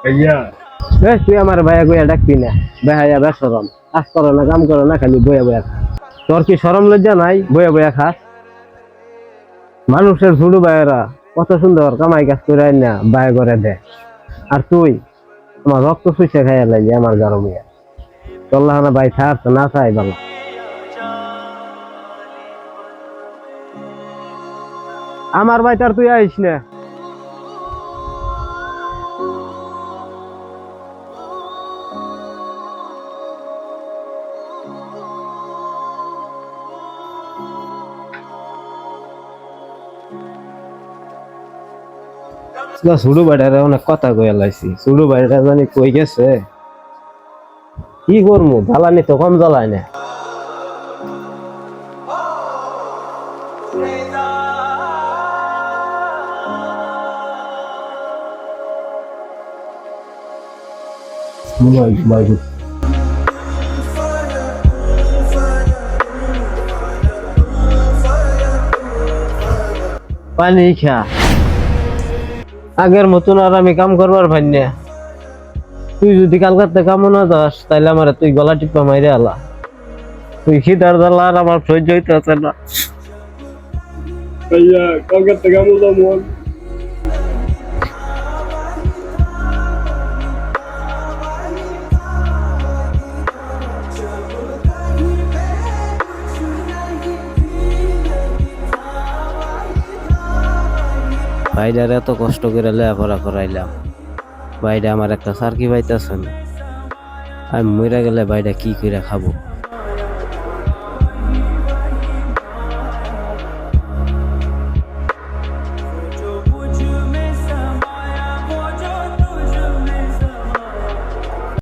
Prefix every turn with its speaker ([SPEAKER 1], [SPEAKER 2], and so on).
[SPEAKER 1] ভাইয়া
[SPEAKER 2] তুই আমার ভাইয়া কইয়া ডাকবি না, ভাইয়া বেসরম, কাজ করো না কাম করো না, খালি বইয়া বইয়া খা। তোর কি শরম লজ্জা নাই বইয়া বইয়া খাস? মানুষের ছোট ভাইয়েরা কত সুন্দর কামাই কাজ করে না ভাই করে দে, আর তুই আমার রক্ত শুষে খাইয়া লাগি আমার গরমিয়া। চল্লাহ না ভাই থাক না চাই ভালো। আমার ভাই তার তুই আইস না। ছোট ভাইটারে অনেক কথা কইয়া লাইছি, ছোট ভাইটা জানি কই গেছে, কি করবো, জ্বালানি তো কম জ্বালায় না। পানি খা, আগের মতন আর আমি কাম করবার ভাই না। তুই যদি কালকাতে কামও না যাস তাইলে আমার তুই গলা টিপা মাইরে আলা। তুই খিদার জ্বালা আর আমার সহ্য হইতেছে না।
[SPEAKER 1] ভাইয়া কলকাতা কেমন মন
[SPEAKER 2] ভাইডার এত কষ্ট করে লেখাপড়া করাইলাম, ভাইডা আমার একটা সার্কি পাইতেছে না। আমি মরে গেলে ভাইডা কি করে খাবো?